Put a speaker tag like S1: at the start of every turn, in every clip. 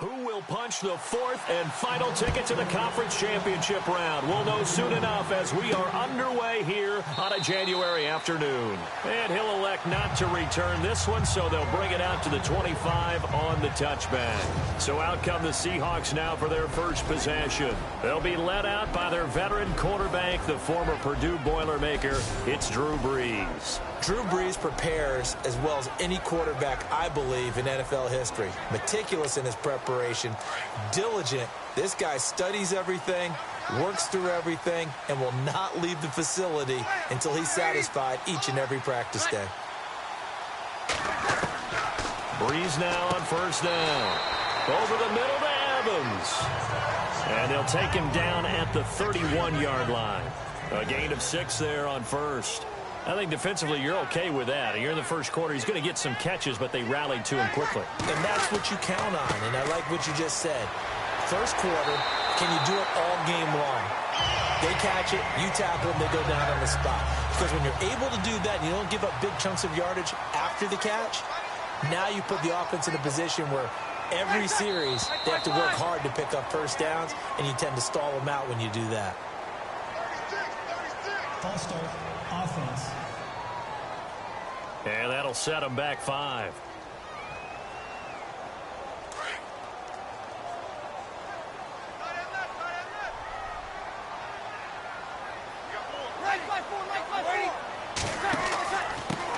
S1: Who will punch the fourth and final ticket to the conference championship round? We'll know soon enough as we are underway here on a January afternoon. And he'll elect not to return this one, so they'll bring it out to the 25 on the touchback. So out come the Seahawks now for their first possession. They'll be led out by their veteran quarterback, the former Purdue Boilermaker. It's Drew Brees.
S2: Drew Brees prepares as well as any quarterback, I believe, in NFL history. Meticulous in his preparation, diligent. This guy studies everything, works through everything, and will not leave the facility until he's satisfied each and every practice day.
S1: Brees now on first down. Over the middle to Evans. And they'll take him down at the 31-yard line. A gain of 6 there on first. I think defensively you're okay with that. You're in the first quarter. He's going to get some catches, but they rallied to him quickly.
S2: And that's what you count on, and I like what you just said. First quarter, can you do it all game long? They catch it, you tackle them, they go down on the spot. Because when you're able to do that and you don't give up big chunks of yardage after the catch, now you put the offense in a position where every series they have to work hard to pick up first downs, and you tend to stall them out when you do that.
S3: False start, offense.
S1: And that'll set them back 5.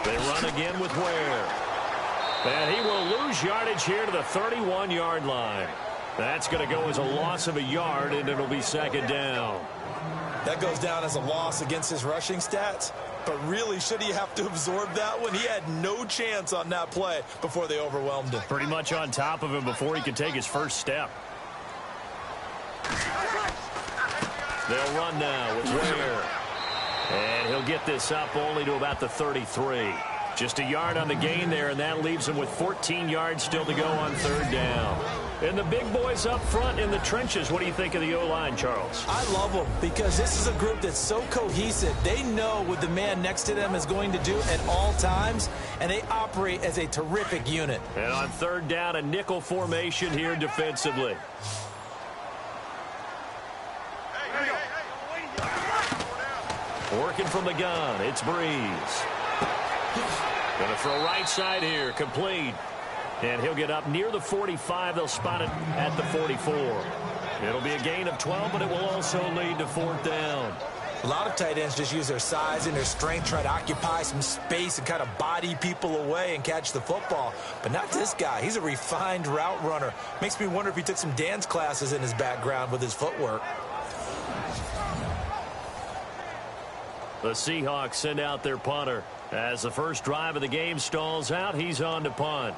S1: They run again with Ware. And he will lose yardage here to the 31-yard line. That's going to go as a loss of a yard, and it'll be second down.
S2: That goes down as a loss against his rushing stats. But really, should he have to absorb that one? He had no chance on that play before they overwhelmed him.
S1: Pretty much on top of him before he could take his first step. They'll run now with Ware. And he'll get this up only to about the 33. Just a yard on the gain there, and that leaves him with 14 yards still to go on third down. And the big boys up front in the trenches. What do you think of the O-line, Charles?
S2: I love them because this is a group that's so cohesive. They know what the man next to them is going to do at all times, and they operate as a terrific unit.
S1: And on third down, a nickel formation here defensively. Working from the gun, it's Brees. Going to throw right side here, complete. And he'll get up near the 45. They'll spot it at the 44. It'll be a gain of 12, but it will also lead to fourth down.
S2: A lot of tight ends just use their size and their strength, try to occupy some space and kind of body people away and catch the football. But not this guy. He's a refined route runner. Makes me wonder if he took some dance classes in his background with his footwork.
S1: The Seahawks send out their punter. As the first drive of the game stalls out, he's on to punt.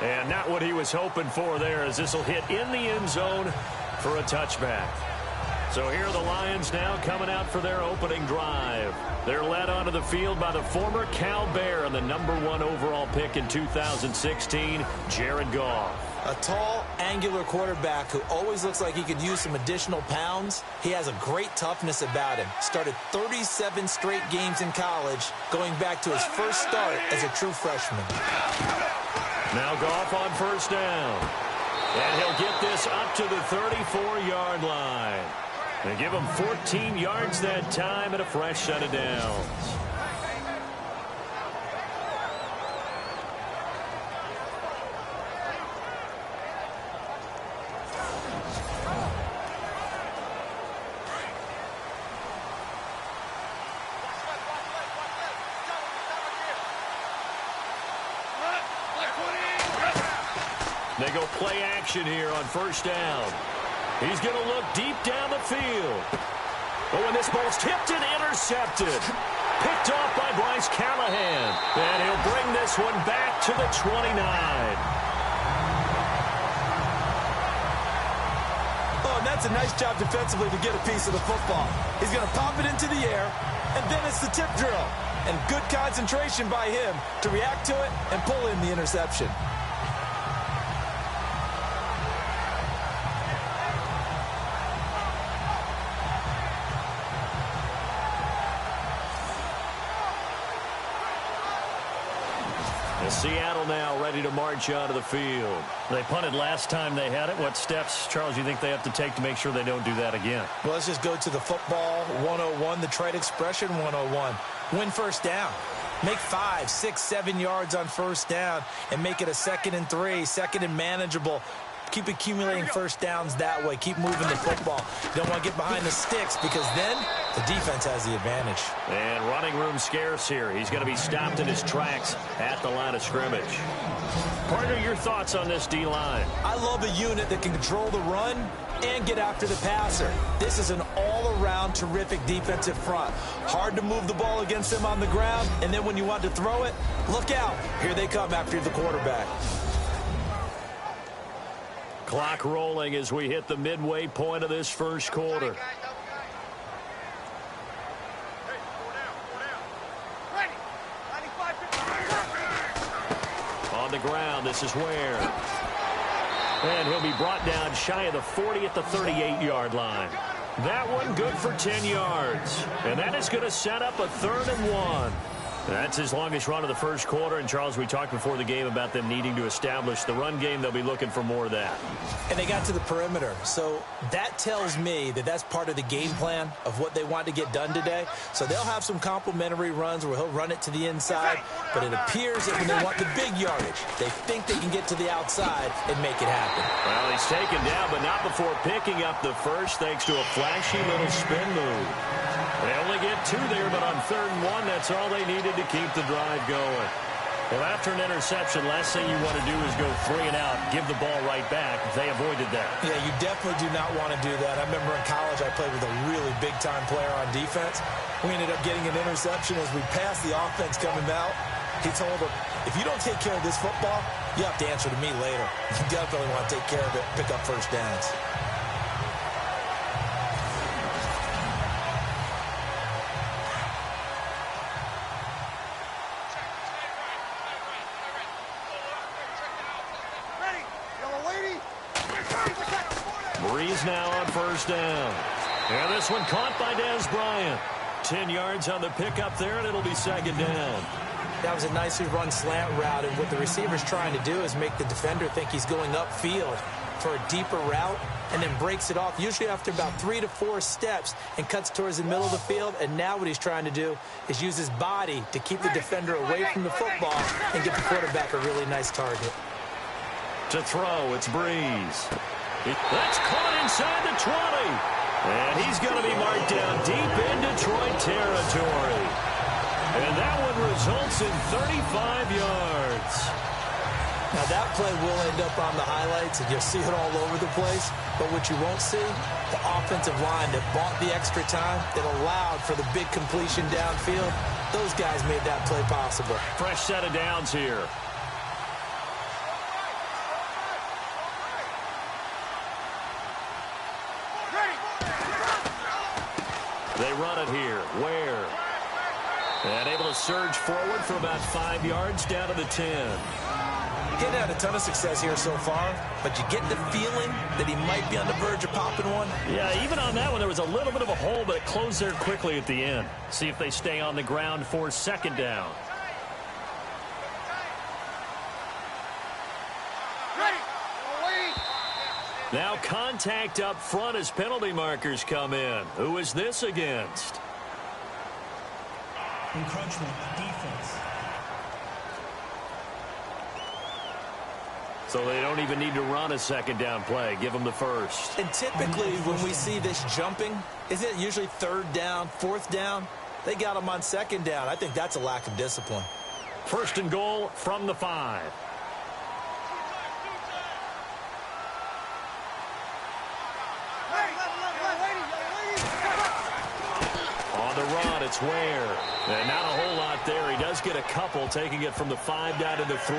S1: And not what he was hoping for there, as this will hit in the end zone for a touchback. So here are the Lions now coming out for their opening drive. They're led onto the field by the former Cal Bear and the #1 overall pick in 2016, Jared Goff.
S2: A tall, angular quarterback who always looks like he could use some additional pounds. He has a great toughness about him. Started 37 straight games in college, going back to his first start as a true freshman.
S1: Now Goff on first down. And he'll get this up to the 34-yard line. They give him 14 yards that time and a fresh set of downs. They go play action here on first down. He's going to look deep down the field. Oh, and this ball's tipped and intercepted. Picked off by Bryce Callahan. And he'll bring this one back to the 29.
S2: Oh, and that's a nice job defensively to get a piece of the football. He's going to pop it into the air, and then it's the tip drill. And good concentration by him to react to it and pull in the interception.
S1: Seattle now ready to march onto the field.
S4: They punted last time they had it. What steps, Charles, you think they have to take to make sure they don't do that again?
S2: Well, let's just go to the football 101, the trade expression 101. Win first down. Make 5, 6, 7 yards on first down and make it a 2nd and 3, 2nd and manageable. Keep accumulating first downs that way. Keep moving the football. You don't want to get behind the sticks because then the defense has the advantage.
S1: And running room scarce here. He's going to be stopped in his tracks at the line of scrimmage. Partner, your thoughts on this D-line?
S2: I love a unit that can control the run and get after the passer. This is an all-around terrific defensive front. Hard to move the ball against them on the ground, and then when you want to throw it, look out. Here they come after the quarterback.
S1: Clock rolling as we hit the midway point of this first quarter. On the ground, this is Ware. And he'll be brought down shy of the 40 at the 38-yard line. That one good for 10 yards. And that is going to set up a 3rd and 1. That's his longest run of the first quarter. And, Charles, we talked before the game about them needing to establish the run game. They'll be looking for more of that.
S2: And they got to the perimeter. So that tells me that that's part of the game plan of what they want to get done today. So they'll have some complimentary runs where he'll run it to the inside. But it appears that when they want the big yardage, they think they can get to the outside and make it happen.
S1: Well, he's taken down, but not before picking up the first thanks to a flashy little spin move. They only get 2 there, but on 3rd and 1, that's all they needed to keep the drive going. Well, after an interception, last thing you want to do is go 3 and out, give the ball right back. They avoided that.
S2: Yeah, you definitely do not want to do that. I remember in college I played with a really big-time player on defense. We ended up getting an interception as we passed the offense coming out. He told him, if you don't take care of this football, you have to answer to me later. You definitely want to take care of it, pick up first downs.
S1: Breeze now on first down. And this one caught by Dez Bryant. 10 yards on the pickup there, and it'll be 2nd down.
S2: That was a nicely run slant route, and what the receiver's trying to do is make the defender think he's going upfield for a deeper route and then breaks it off, usually after about 3 to 4 steps, and cuts towards the middle of the field. And now what he's trying to do is use his body to keep the defender away from the football and get the quarterback a really nice target.
S1: To throw, it's Breeze. That's caught inside the 20. And he's going to be marked down deep in Detroit territory. And that one results in 35 yards.
S2: Now that play will end up on the highlights, and you'll see it all over the place. But what you won't see, the offensive line that bought the extra time, that allowed for the big completion downfield, those guys made that play possible.
S1: Fresh set of downs here. They run it here. Ware. And able to surge forward for about 5 yards down to the 10.
S2: He's had a ton of success here so far, but you get the feeling that he might be on the verge of popping one.
S1: Yeah, even on that one, there was a little bit of a hole, but it closed there quickly at the end. See if they stay on the ground for 2nd down. Now contact up front as penalty markers come in. Who is this against?
S3: Encroachment, defense.
S1: So they don't even need to run a 2nd down play. Give them the first.
S2: And typically when we see this jumping, isn't it usually 3rd down, 4th down? They got them on 2nd down. I think that's a lack of discipline.
S1: 1st and goal from the 5. On the run, it's Ware. And not a whole lot there. He does get a couple, taking it from the 5 down to the 3.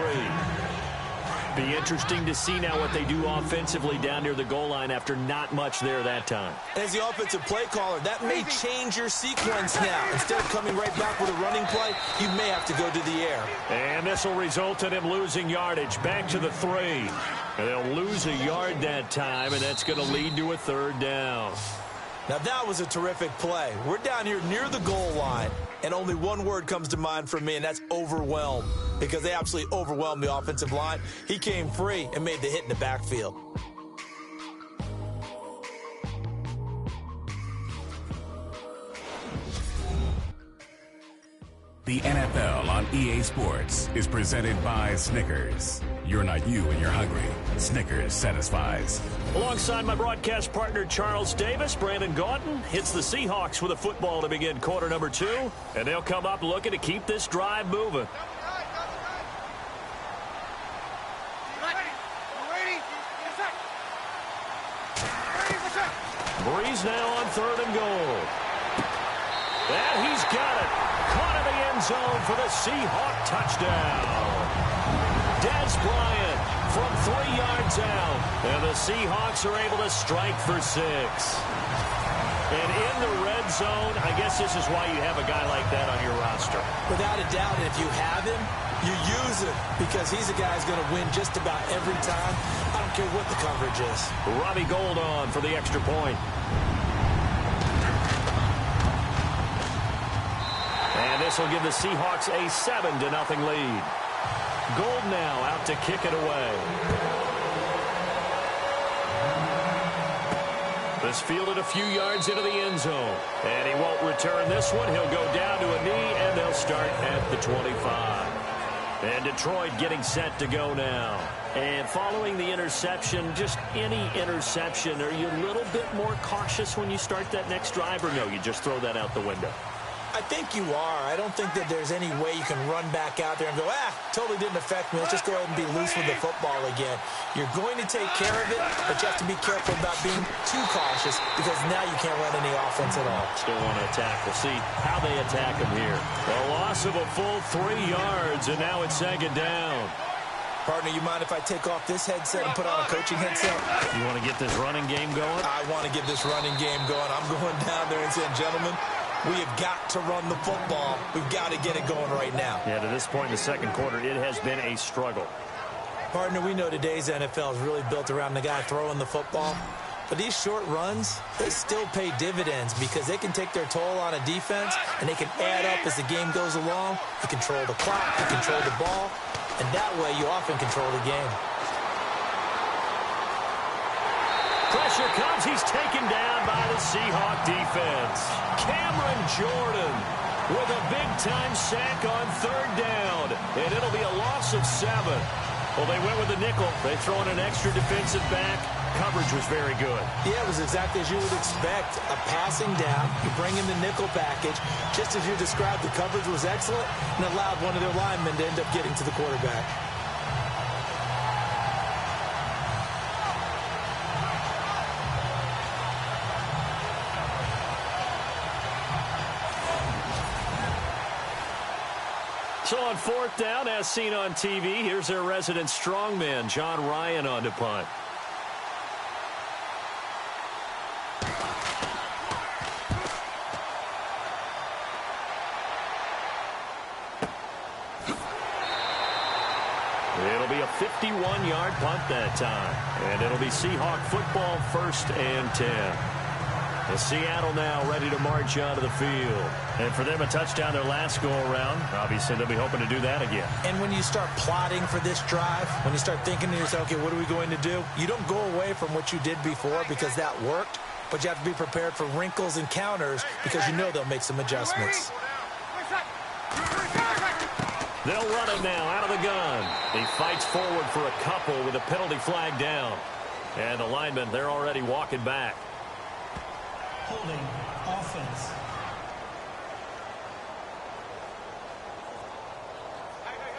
S1: Be interesting to see now what they do offensively down near the goal line after not much there that time.
S2: As the offensive play caller, that may change your sequence now. Instead of coming right back with a running play, you may have to go to the air.
S1: And this will result in him losing yardage back to the 3. And they'll lose a yard that time, and that's going to lead to a 3rd down.
S2: Now that was a terrific play. We're down here near the goal line, and only one word comes to mind from me, and that's overwhelmed, because they absolutely overwhelmed the offensive line. He came free and made the hit in the backfield.
S5: The NFL on EA Sports is presented by Snickers. You're not you when you're hungry. Snickers satisfies.
S1: Alongside my broadcast partner, Charles Davis, Brandon Gaunton hits the Seahawks with a football to begin quarter number 2. And they'll come up looking to keep this drive moving. Breeze now on 3rd and goal. And he's got it. Caught in the end zone for the Seahawk touchdown. Dez Bryant from 3 yards out. And the Seahawks are able to strike for 6. And in the red zone, I guess this is why you have a guy like that on your roster.
S2: Without a doubt, and if you have him, you use him, because he's a guy who's going to win just about every time. I don't care what the coverage is.
S1: Robbie Gould on for the extra point. And this will give the Seahawks a 7-0 lead. Gould now out to kick it away. This fielded a few yards into the end zone. And he won't return this one. He'll go down to a knee, and they'll start at the 25. And Detroit getting set to go now. And following the interception, just any interception, are you a little bit more cautious when you start that next drive, or no, you just throw that out the window?
S2: I think you are. I don't think that there's any way you can run back out there and go, totally didn't affect me. Let's just go ahead and be loose with the football again. You're going to take care of it, but you have to be careful about being too cautious, because now you can't run any offense at all.
S1: Still want to attack. We'll see how they attack him here. A loss of a full 3 yards, and now it's 2nd down.
S2: Partner, you mind if I take off this headset and put on a coaching headset?
S1: You want to get this running game going?
S2: I want to get this running game going. I'm going down there and saying, gentlemen, we have got to run the football. We've got to get it going right now.
S1: Yeah, to this point in the second quarter, it has been a struggle.
S2: Partner, we know today's NFL is really built around the guy throwing the football. But these short runs, they still pay dividends, because they can take their toll on a defense, and they can add up as the game goes along. You control the clock, you control the ball, and that way you often control the game.
S1: Pressure comes. He's taken down by the Seahawk defense. Cameron Jordan with a big-time sack on 3rd down. And it'll be a loss of 7. Well, they went with the nickel. They throw in an extra defensive back. Coverage was very good.
S2: Yeah, it was exactly as you would expect. A passing down. You bring in the nickel package. Just as you described, the coverage was excellent and allowed one of their linemen to end up getting to the quarterback.
S1: So on 4th down, as seen on TV, here's their resident strongman, John Ryan, on to punt. It'll be a 51-yard punt that time. And it'll be Seahawk football, 1st and 10. And Seattle now ready to march onto the field. And for them, a touchdown their last go-around. Obviously, they'll be hoping to do that again.
S2: And when you start plotting for this drive, when you start thinking to yourself, okay, what are we going to do? You don't go away from what you did before, because that worked. But you have to be prepared for wrinkles and counters, because you know they'll make some adjustments.
S1: They'll run it now out of the gun. He fights forward for a couple with a penalty flag down. And the linemen, they're already walking back.
S3: Holding offense.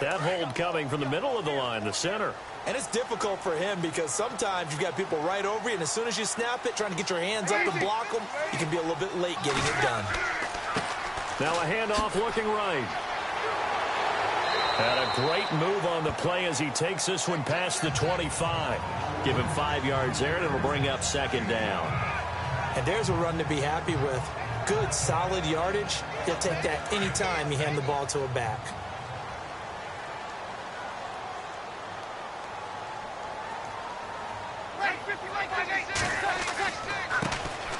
S1: That hold coming from the middle of the line, the center.
S2: And it's difficult for him, because sometimes you've got people right over you, and as soon as you snap it, trying to get your hands up and block them, you can be a little bit late getting it done.
S1: Now a handoff looking right. And a great move on the play as he takes this one past the 25. Give him 5 yards there, and it'll bring up 2nd down.
S2: And there's a run to be happy with. Good, solid yardage. He'll take that any time you hand the ball to a back.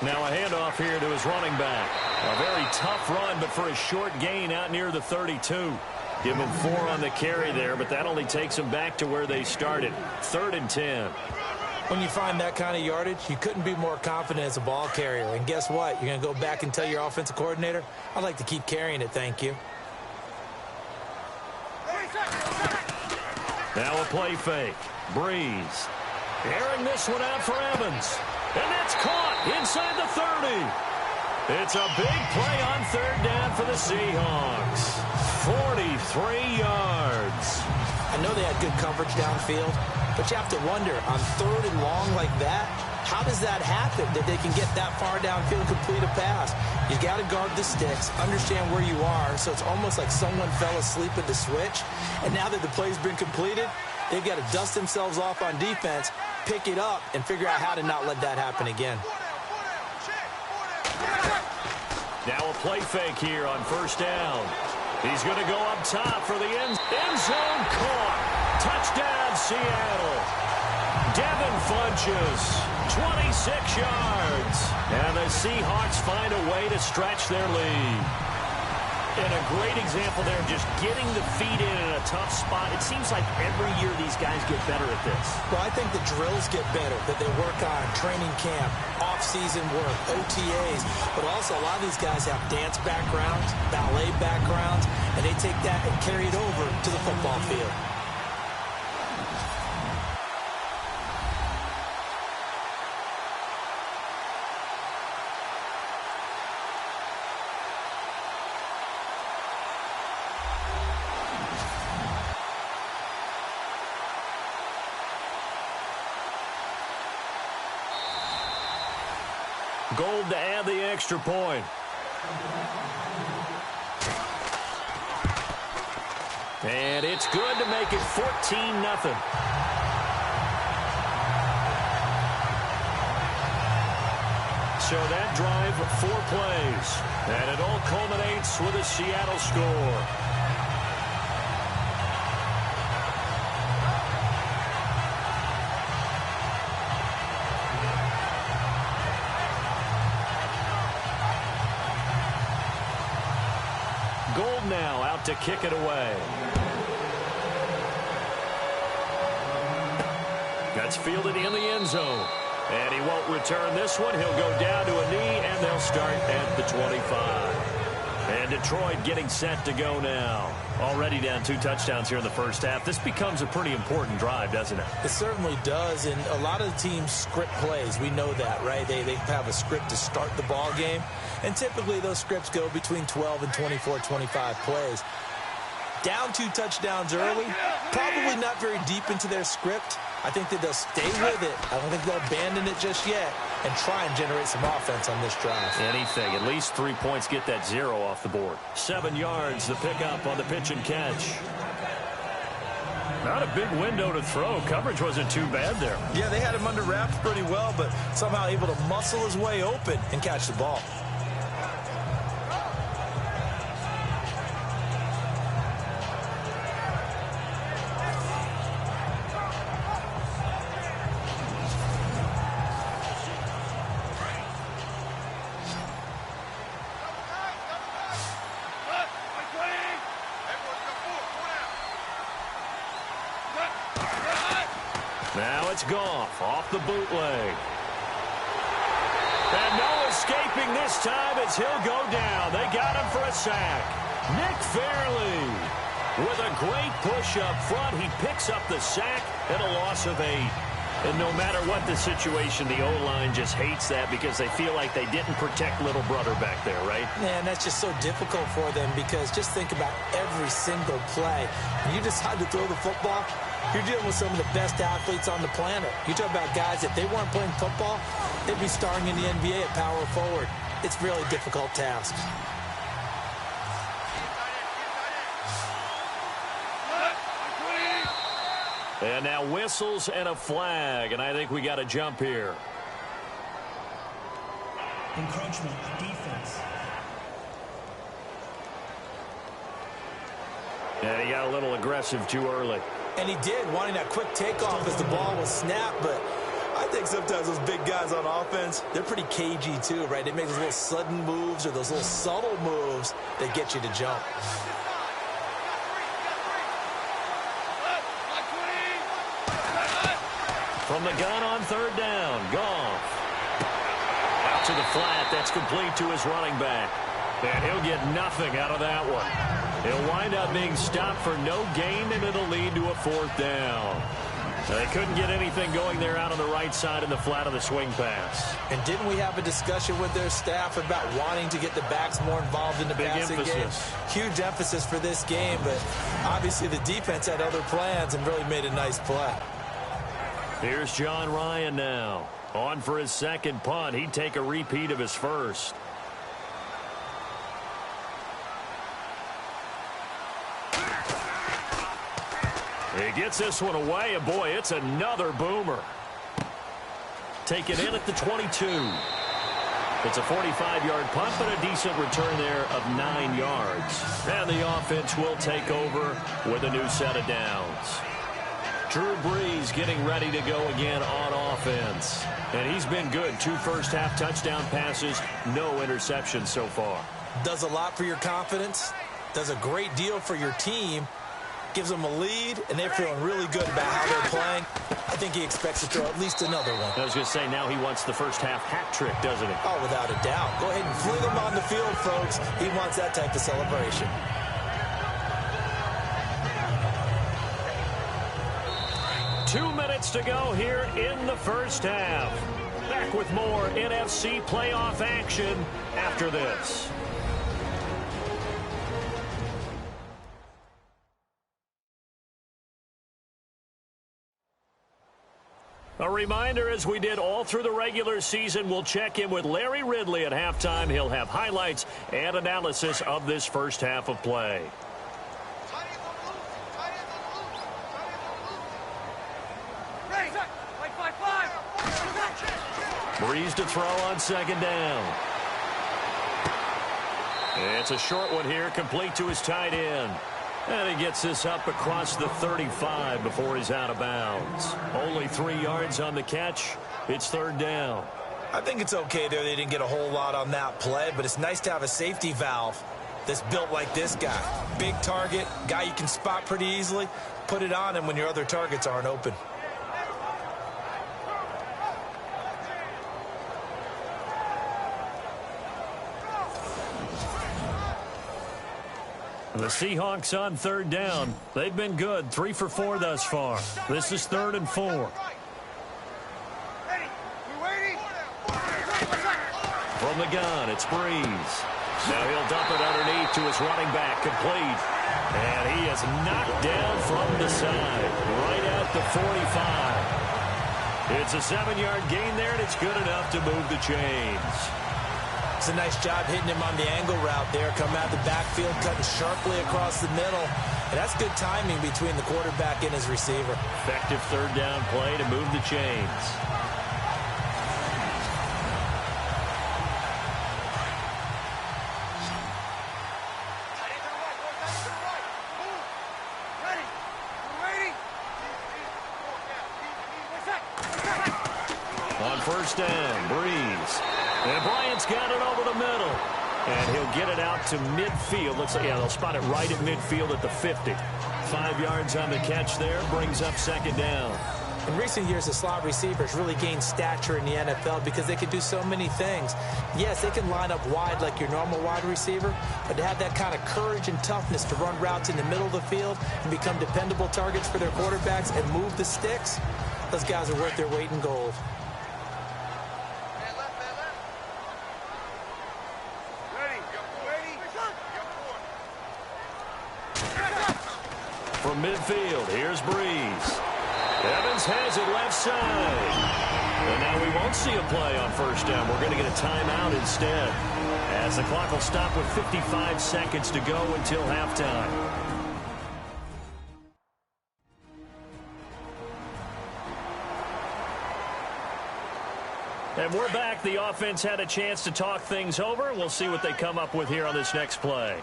S1: Now a handoff here to his running back. A very tough run, but for a short gain out near the 32. Give them 4 on the carry there, but that only takes them back to where they started. 3rd and 10.
S2: When you find that kind of yardage, you couldn't be more confident as a ball carrier. And guess what? You're going to go back and tell your offensive coordinator, I'd like to keep carrying it, thank you.
S1: Now a play fake. Breeze. Airing this one out for Evans. And that's caught inside the 30. It's a big play on 3rd down for the Seahawks. 43 yards.
S2: I know they had good coverage downfield, but you have to wonder, on 3rd and long like that, how does that happen, that they can get that far downfield and complete a pass? You got to guard the sticks, understand where you are, so it's almost like someone fell asleep at the switch, and now that the play's been completed, they've got to dust themselves off on defense, pick it up, and figure out how to not let that happen again.
S1: Now a play fake here on 1st down. He's going to go up top for the end zone. Caught. Touchdown, Seattle. Devin Funches, 26 yards. And the Seahawks find a way to stretch their lead. And a great example there, just getting the feet in a tough spot. It seems like every year these guys get better at this.
S2: Well, I think the drills get better, that they work on training camp, off-season work, OTAs. But also, a lot of these guys have dance backgrounds, ballet backgrounds, and they take that and carry it over to the football field.
S1: Gold to add the extra point. And it's good to make it 14-0. So that drive, 4 plays. And it all culminates with a Seattle score. Gold now out to kick it away. That's fielded in the end zone. And he won't return this one. He'll go down to a knee, and they'll start at the 25. And Detroit getting set to go now. Already down 2 touchdowns here in the first half. This becomes a pretty important drive, doesn't it?
S2: It certainly does, and a lot of the teams script plays. We know that, right? They have a script to start the ball game, and typically those scripts go between 12 and 24, 25 plays. Down 2 touchdowns early, probably not very deep into their script. I think that they'll stay with it. I don't think they'll abandon it just yet and try and generate some offense on this drive.
S1: Anything. At least 3 points get that 0 off the board. 7 yards, the pickup on the pitch and catch. Not a big window to throw. Coverage wasn't too bad there.
S2: Yeah, they had him under wraps pretty well, but somehow able to muscle his way open and catch the ball.
S1: Now it's Goff off the bootleg. And no escaping this time as he'll go down. They got him for a sack. Nick Fairley with a great push up front. He picks up the sack and a loss of 8. And no matter what the situation, the O-line just hates that because they feel like they didn't protect little brother back there, right?
S2: Man, that's just so difficult for them because just think about every single play. When you decide to throw the football, you're dealing with some of the best athletes on the planet. You talk about guys, if they weren't playing football, they'd be starring in the NBA at power forward. It's a really difficult task.
S1: And now whistles and a flag, and I think we got a jump here.
S3: Encroachment, defense.
S1: And he got a little aggressive too early.
S2: And he did, wanting that quick takeoff as the ball was snapped, but I think sometimes those big guys on offense, they're pretty cagey too, right? They make those little sudden moves or those little subtle moves that get you to jump.
S1: From the gun on third down, Goff. Out to the flat, that's complete to his running back. And he'll get nothing out of that one. He'll wind up being stopped for no gain, and it'll lead to a fourth down. They couldn't get anything going there out on the right side in the flat of the swing pass.
S2: And didn't we have a discussion with their staff about wanting to get the backs more involved in the passing game? Huge emphasis for this game, but obviously the defense had other plans and really made a nice play.
S1: Here's John Ryan now. On for his second punt. He'd take a repeat of his first. He gets this one away, and boy, it's another boomer. Taken in at the 22. It's a 45-yard punt, but a decent return there of 9 yards. And the offense will take over with a new set of downs. Drew Brees getting ready to go again on offense. And he's been good. 2 first-half touchdown passes, no interceptions so far.
S2: Does a lot for your confidence. Does a great deal for your team. Gives them a lead, and they're feeling really good about how they're playing. I think he expects to throw at least another one.
S1: I was going to say, now he wants the first-half hat trick, doesn't he?
S2: Oh, without a doubt. Go ahead and fling him on the field, folks. He wants that type of celebration.
S1: Two minutes to go here in the first half. Back with more NFC playoff action after this. A reminder, as we did all through the regular season, we'll check in with Larry Ridley at halftime. He'll have highlights and analysis of this first half of play. Brees to throw on second down. It's a short one here, complete to his tight end. And he gets this up across the 35 before he's out of bounds. Only 3 yards on the catch. It's third down.
S2: I think it's okay there. They didn't get a whole lot on that play, but it's nice to have a safety valve that's built like this guy. Big target, guy you can spot pretty easily. Put it on him when your other targets aren't open.
S1: The Seahawks on third down. They've been good, 3 for 4 thus far. This is 3rd and 4. From the gun, it's Brees. Now he'll dump it underneath to his running back, complete. And he is knocked down from the side, right at the 45. It's a 7-yard gain there, and it's good enough to move the chains.
S2: It's a nice job hitting him on the angle route there. Coming out the backfield, cutting sharply across the middle. And that's good timing between the quarterback and his receiver.
S1: Effective third down play to move the chains. On first down, Brees. And Bryant's got it over the middle. And he'll get it out to midfield. Looks like, yeah, they'll spot it right at midfield at the 50. 5 yards on the catch there, brings up second down.
S2: In recent years, the slot receivers really gained stature in the NFL because they can do so many things. Yes, they can line up wide like your normal wide receiver, but to have that kind of courage and toughness to run routes in the middle of the field and become dependable targets for their quarterbacks and move the sticks, those guys are worth their weight in gold.
S1: From midfield, here's Brees. Evans has it left side. And now we won't see a play on first down. We're going to get a timeout instead, as the clock will stop with 55 seconds to go until halftime. And we're back. The offense had a chance to talk things over. We'll see what they come up with here on this next play.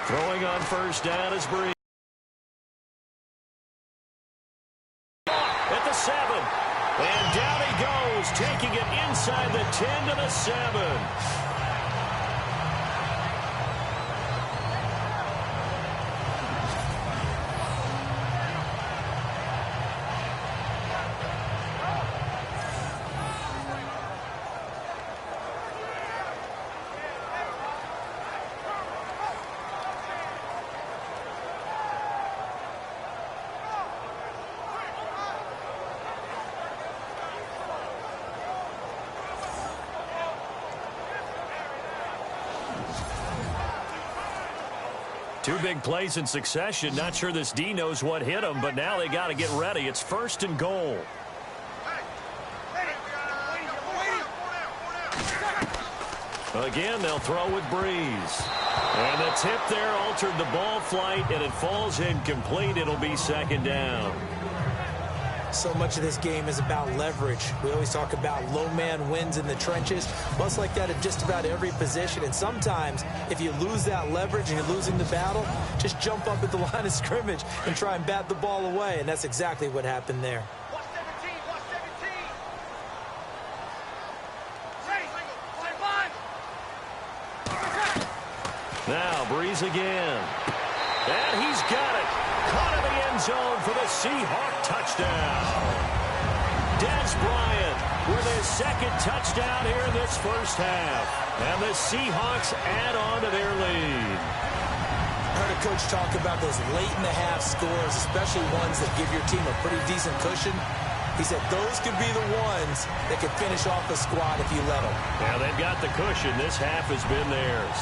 S1: Throwing on first down is Brees. 10 to the 7. Two big plays in succession. Not sure this D knows what hit him, but now they got to get ready. It's 1st and goal. Again, they'll throw with Breeze. And the tip there altered the ball flight, and it falls incomplete. It'll be 2nd down.
S2: So much of this game is about leverage. We always talk about low man wins in the trenches. Well, it's like that at just about every position. And sometimes, if you lose that leverage and you're losing the battle, just jump up at the line of scrimmage and try and bat the ball away. And that's exactly what happened there.
S1: Now, Breeze again. And he's got it. Caught in the end zone for the Seahawk touchdown. Des Bryant with his 2nd touchdown here in this first half. And the Seahawks add on to their lead.
S2: I heard a coach talk about those late-in-the-half scores, especially ones that give your team a pretty decent cushion. He said those could be the ones that could finish off a squad if you let them.
S1: Yeah, they've got the cushion. This half has been theirs.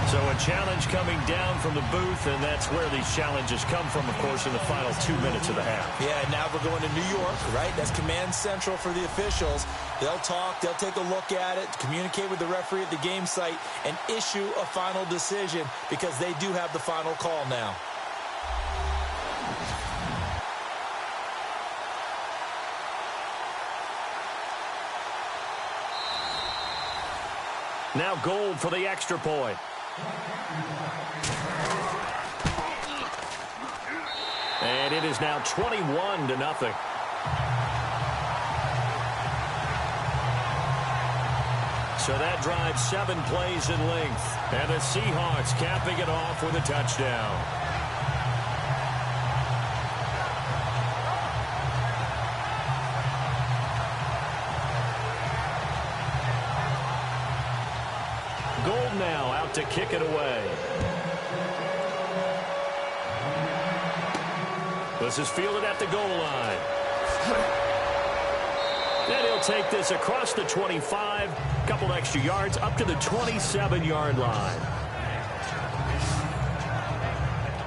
S1: So a challenge coming down from the booth, and that's where these challenges come from, of course, in the final 2 minutes of the half.
S2: Yeah, now we're going to New York, right? That's command central for the officials. They'll talk, they'll take a look at it, communicate with the referee at the game site, and issue a final decision because they do have the final call now.
S1: Now Gold for the extra point. And it is now 21 to nothing. So that drives 7 plays in length. And the Seahawks capping it off with a touchdown. Gold now out to kick it away. This is fielded at the goal line. And he'll take this across the 25, couple extra yards, up to the 27-yard line.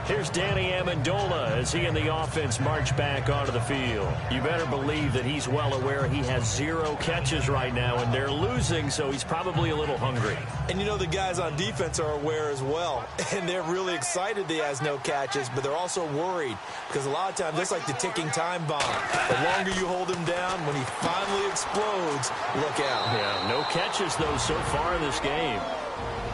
S1: Here's Danny Amendola as he and the offense march back onto the field. You better believe that he's well aware he has 0 catches right now, and they're losing, so he's probably a little hungry.
S2: And you know the guys on defense are aware as well, and they're really excited that he has no catches, but they're also worried because a lot of times it's like the ticking time bomb. The longer you hold him down, when he finally explodes, look out.
S1: Yeah, no catches, though, so far in this game.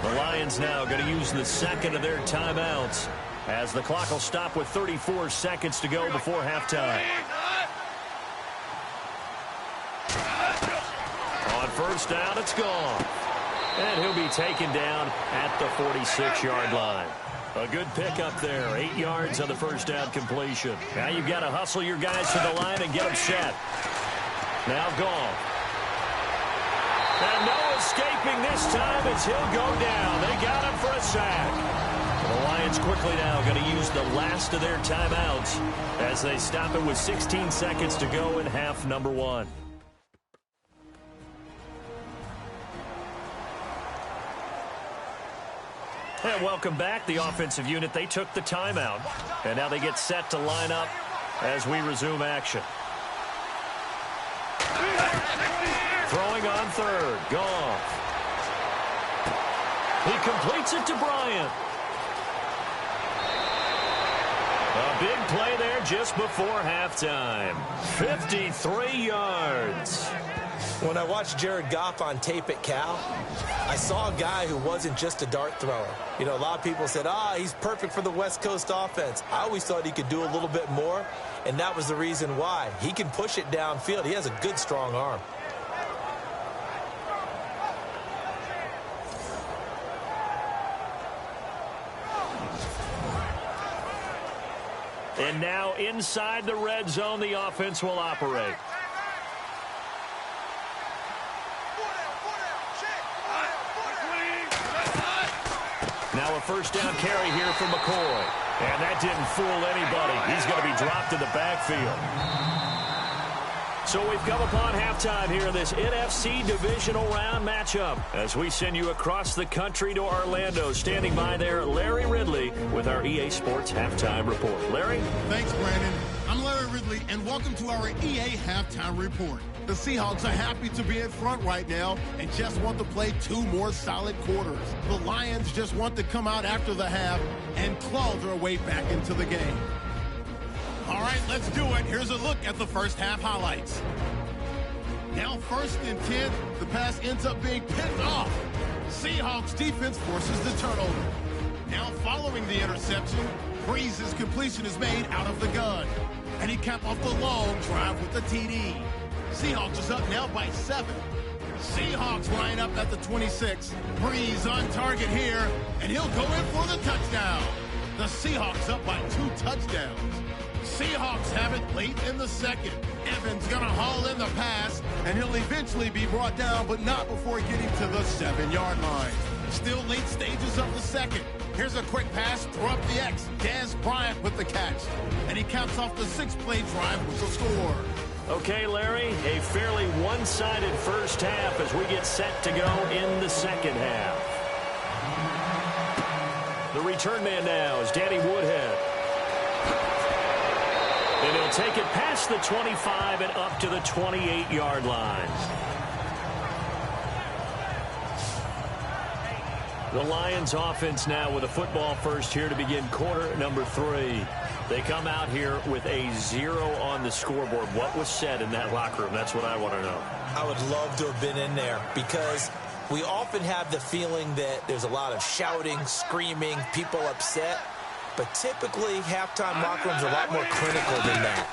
S1: The Lions now going to use the 2nd of their timeouts, as the clock will stop with 34 seconds to go before halftime. On first down, it's gone. And he'll be taken down at the 46-yard line. A good pickup there. 8 yards on the first down completion. Now you've got to hustle your guys to the line and get them set. Now gone. And no escaping this time as he'll go down. They got him for a sack. The Lions quickly now going to use the last of their timeouts as they stop it with 16 seconds to go in half number 1. And welcome back. The offensive unit, they took the timeout. And now they get set to line up as we resume action. Throwing on third. Goff. He completes it to Bryant. A big play there just before halftime. 53 yards.
S2: When I watched Jared Goff on tape at Cal, I saw a guy who wasn't just a dart thrower. You know, a lot of people said, he's perfect for the West Coast offense. I always thought he could do a little bit more, and that was the reason why. He can push it downfield. He has a good, strong arm.
S1: And now inside the red zone, the offense will operate. Now a first down carry here for McCoy. And that didn't fool anybody. He's going to be dropped in the backfield. So we've come upon halftime here in this NFC divisional round matchup as we send you across the country to Orlando. Standing by there, Larry Ridley with our EA Sports Halftime Report. Larry?
S6: Thanks, Brandon. I'm Larry Ridley, and welcome to our EA Halftime Report. The Seahawks are happy to be in front right now and just want to play 2 more solid quarters. The Lions just want to come out after the half and claw their way back into the game. All right, let's do it. Here's a look at the first half highlights. Now 1st and 10, the pass ends up being picked off. Seahawks defense forces the turnover. Now following the interception, Breeze's completion is made out of the gun. And he capped off the long drive with the TD. Seahawks is up now by 7. Seahawks line up at the 26. Breeze on target here, and he'll go in for the touchdown. The Seahawks up by 2 touchdowns. Seahawks have it late in the second. Evans gonna haul in the pass, and he'll eventually be brought down, but not before getting to the 7-yard line. Still late stages of the second. Here's a quick pass, throw up the X. Dez Bryant with the catch, and he caps off the 6-play drive with the score.
S1: Okay, Larry, a fairly one-sided first half as we get set to go in the second half. The return man now is Danny Woodhead. And he'll take it past the 25 and up to the 28-yard line. The Lions offense now with a football first here to begin quarter number 3. They come out here with a 0 on the scoreboard. What was said in that locker room? That's what I want to know.
S2: I would love to have been in there because we often have the feeling that there's a lot of shouting, screaming, people upset. But typically, halftime locker rooms are a lot more clinical than that.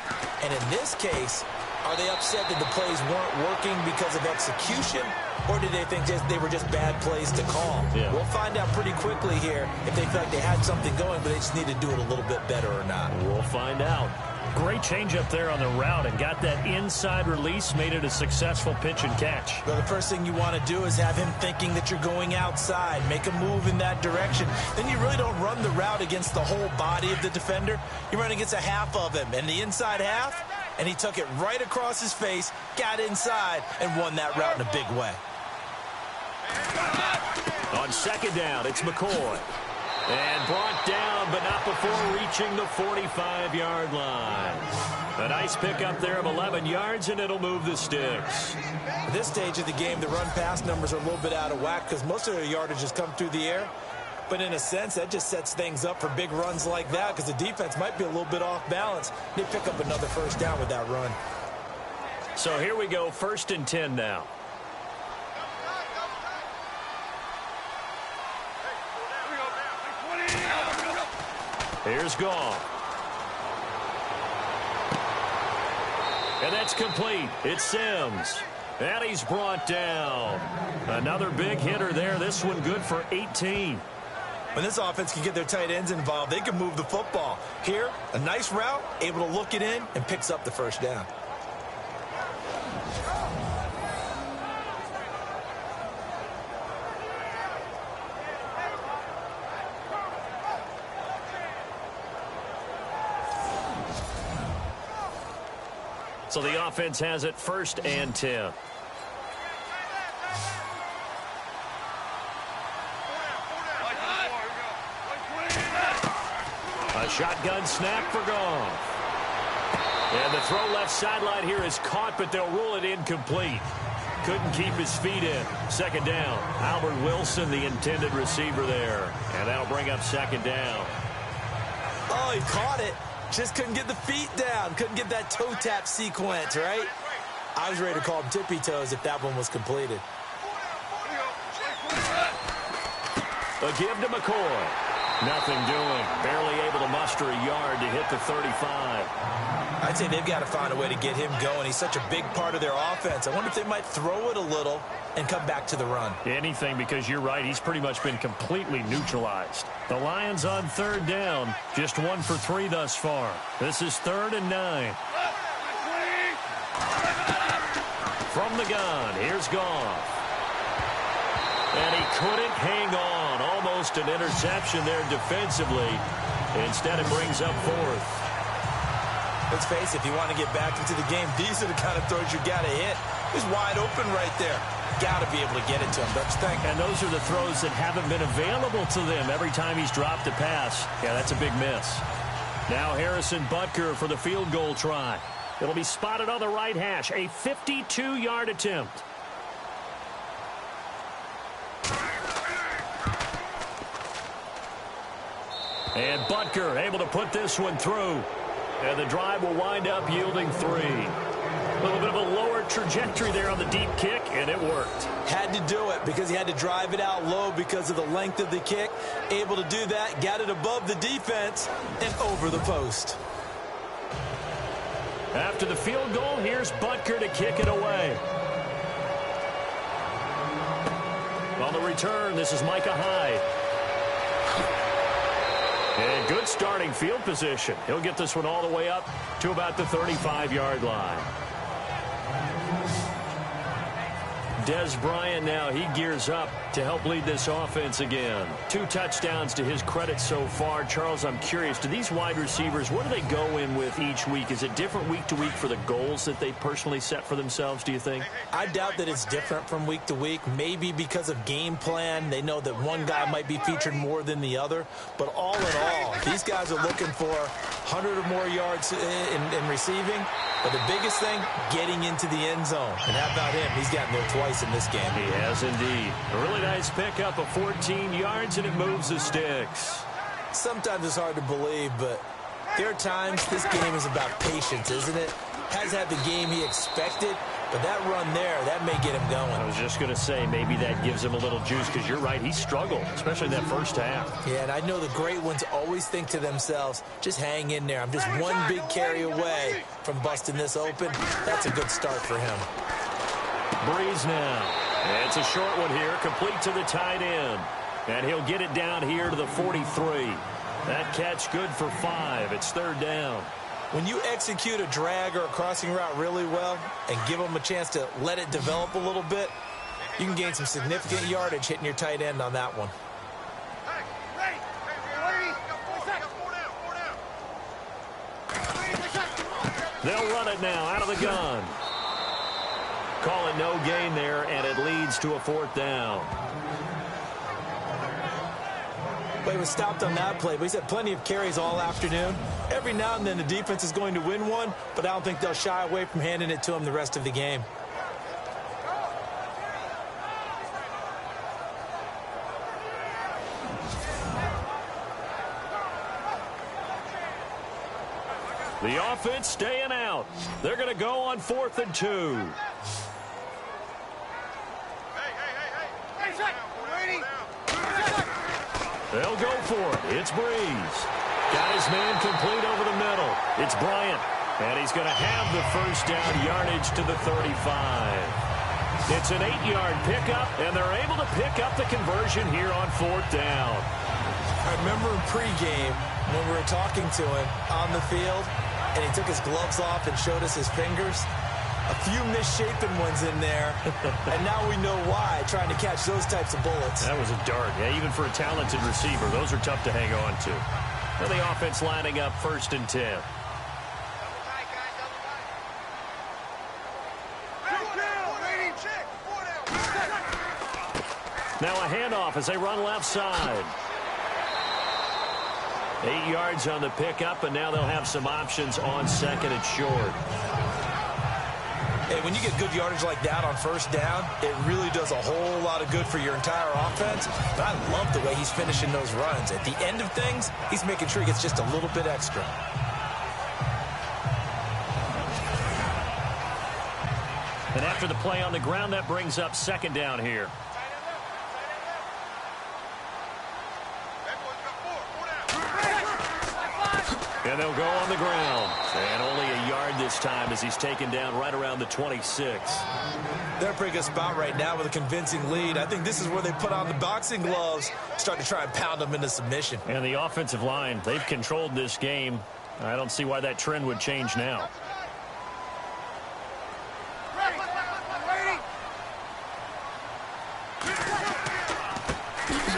S2: And in this case, are they upset that the plays weren't working because of execution? Or did they think they were just bad plays to call?
S1: Yeah.
S2: We'll find out pretty quickly here if they felt like they had something going, but they just need to do it a little bit better or not.
S1: We'll find out.
S4: Great change up there on the route and got that inside release, made it a successful pitch and catch.
S2: Well, the first thing you want to do is have him thinking that you're going outside, make a move in that direction. Then you really don't run the route against the whole body of the defender. You run against a half of him, and the inside half, and he took it right across his face, got inside, and won that route in a big way.
S1: On second down, it's McCoy. And brought down, but not before reaching the 45-yard line. A nice pickup there of 11 yards, and it'll move the sticks.
S2: At this stage of the game, the run-pass numbers are a little bit out of whack because most of their yardage has come through the air. But in a sense, that just sets things up for big runs like that because the defense might be a little bit off balance. They pick up another first down with that run.
S1: So here we go, 1st and 10 now. Here's Goff. And that's complete. It's Sims. And he's brought down. Another big hitter there. This one good for 18.
S2: When this offense can get their tight ends involved, they can move the football. Here, a nice route, able to look it in, and picks up the first down.
S1: So the offense has it 1st and 10. A shotgun snap for Goff. And the throw left sideline here is caught, but they'll rule it incomplete. Couldn't keep his feet in. 2nd down. Albert Wilson, the intended receiver there. And that'll bring up 2nd down.
S2: Oh, he caught it. Just couldn't get the feet down. Couldn't get that toe tap sequence, right? I was ready to call him tippy toes if that one was completed.
S1: A give to McCoy. Nothing doing. Barely able to muster a yard to hit the 35.
S2: I'd say they've got to find a way to get him going. He's such a big part of their offense. I wonder if they might throw it a little and come back to the run.
S4: Anything, because you're right. He's pretty much been completely neutralized. The Lions on third down. Just 1 for 3 thus far. This is 3rd and 9. From the gun, here's Goff. And he couldn't hang on. Almost an interception there defensively. Instead, it brings up 4th.
S2: Let's face it, if you want to get back into the game, these are the kind of throws you got to hit. He's wide open right there. Got to be able to get it to him, don't you think?
S4: And those are the throws that haven't been available to them every time he's dropped a pass. Yeah, that's a big miss. Now Harrison Butker for the field goal try. It'll be spotted on the right hash. A 52-yard attempt. And Butker able to put this one through. And the drive will wind up yielding 3. A little bit of a lower trajectory there on the deep kick, and it worked.
S2: Had to do it because he had to drive it out low because of the length of the kick. Able to do that, got it above the defense and over the post.
S4: After the field goal, here's Butker to kick it away. On the return, this is Micah Hyde. And good starting field position. He'll get this one all the way up to about the 35-yard line. Des Bryant now, he gears up to help lead this offense again. 2 touchdowns to his credit so far. Charles, I'm curious, do these wide receivers, what do they go in with each week? Is it different week to week for the goals that they personally set for themselves, do you think?
S2: I doubt that it's different from week to week. Maybe because of game plan, they know that one guy might be featured more than the other. But all in all, these guys are looking for 100 or more yards in receiving. But the biggest thing, getting into the end zone. And how about him? He's gotten there twice in this game.
S1: He has indeed. A really nice pickup of 14 yards, and it moves the sticks.
S2: Sometimes it's hard to believe, but there are times this game is about patience, isn't it? Has had the game he expected, but that run there, that may get him going.
S4: I was just going to say, maybe that gives him a little juice, because you're right, he struggled, especially that first half.
S2: Yeah, and I know the great ones always think to themselves, just hang in there. I'm just one big carry away from busting this open. That's a good start for him.
S1: Breeze now. It's a short one here, complete to the tight end. And he'll get it down here to the 43. That catch good for 5. It's 3rd down.
S2: When you execute a drag or a crossing route really well and give them a chance to let it develop a little bit, you can gain some significant yardage hitting your tight end on that one.
S1: They'll run it now out of the gun. Calling no gain there, and it leads to a 4th down.
S2: Well, he was stopped on that play, but he's had plenty of carries all afternoon. Every now and then the defense is going to win one, but I don't think they'll shy away from handing it to him the rest of the game.
S1: The offense staying out. They're going to go on 4th and 2. They'll go for it. It's Breeze. Got his man complete over the middle. It's Bryant. And he's going to have the first down yardage to the 35. It's an 8-yard pickup, and they're able to pick up the conversion here on 4th down.
S2: I remember in pregame when we were talking to him on the field, and he took his gloves off and showed us his fingers. A few misshapen ones in there, and now we know why, trying to catch those types of bullets.
S4: That was a dart. Yeah, even for a talented receiver, those are tough to hang on to.
S1: Now the offense lining up 1st and 10. Now a handoff as they run left side. 8 yards on the pickup, and now they'll have some options on 2nd and short.
S2: Hey, when you get good yardage like that on 1st down, it really does a whole lot of good for your entire offense. But I love the way he's finishing those runs. At the end of things, he's making sure he gets just a little bit extra.
S4: And after the play on the ground, that brings up 2nd down here.
S1: And they'll go on the ground. And only a yard this time as he's taken down right around the 26.
S2: They're in a pretty good spot right now with a convincing lead. I think this is where they put on the boxing gloves, start to try and pound them into submission.
S1: And the offensive line, they've controlled this game. I don't see why that trend would change now.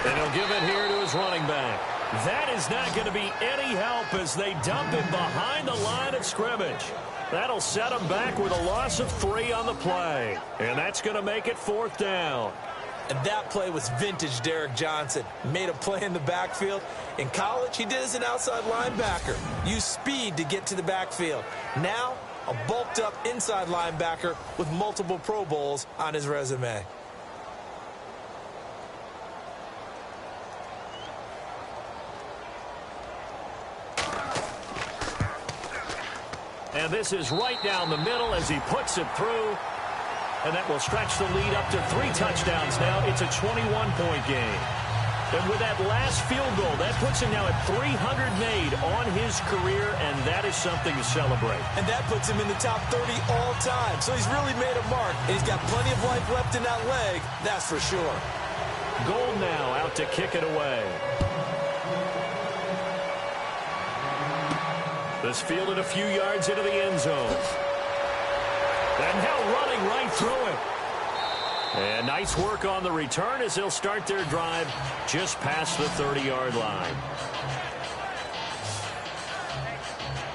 S1: And he'll give it here to his running back. That is not going to be any help as they dump him behind the line of scrimmage. That'll set him back with a loss of 3 on the play. And that's going to make it 4th down.
S2: And that play was vintage Derek Johnson. Made a play in the backfield. In college, he did as an outside linebacker. Used speed to get to the backfield. Now, a bulked-up inside linebacker with multiple Pro Bowls on his resume.
S1: And this is right down the middle as he puts it through. And that will stretch the lead up to 3 touchdowns now. It's a 21-point game. And with that last field goal, that puts him now at 300 made on his career, and that is something to celebrate.
S2: And that puts him in the top 30 all time. So he's really made a mark, and he's got plenty of life left in that leg, that's for sure.
S1: Gold now out to kick it away. This fielded a few yards into the end zone. And now running right through it. And nice work on the return as they'll start their drive just past the 30-yard line.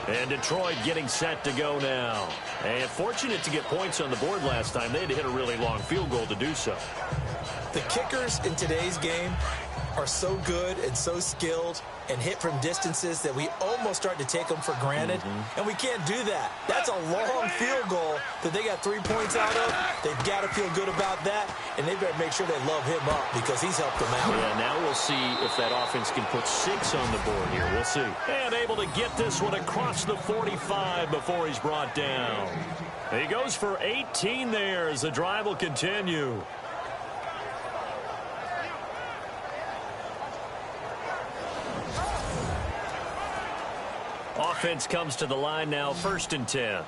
S1: And Detroit getting set to go now. And fortunate to get points on the board last time. They had to hit a really long field goal to do so.
S2: The kickers in today's game are so good and so skilled and hit from distances that we almost start to take them for granted. And we can't do that. That's a long field goal that they got 3 points out of. They've got to feel good about that, and they better make sure they love him up because he's helped them out.
S1: Yeah, now we'll see if that offense can put 6 on the board here. We'll see. And able to get this one across the 45 before he's brought down. He goes for 18 there as the drive will continue. Offense comes to the line now, 1st and 10.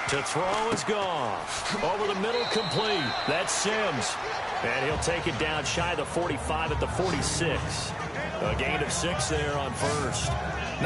S1: To throw is Goff. Over the middle, complete. That's Sims. And he'll take it down shy of the 45 at the 46. A gain of 6 there on 1st.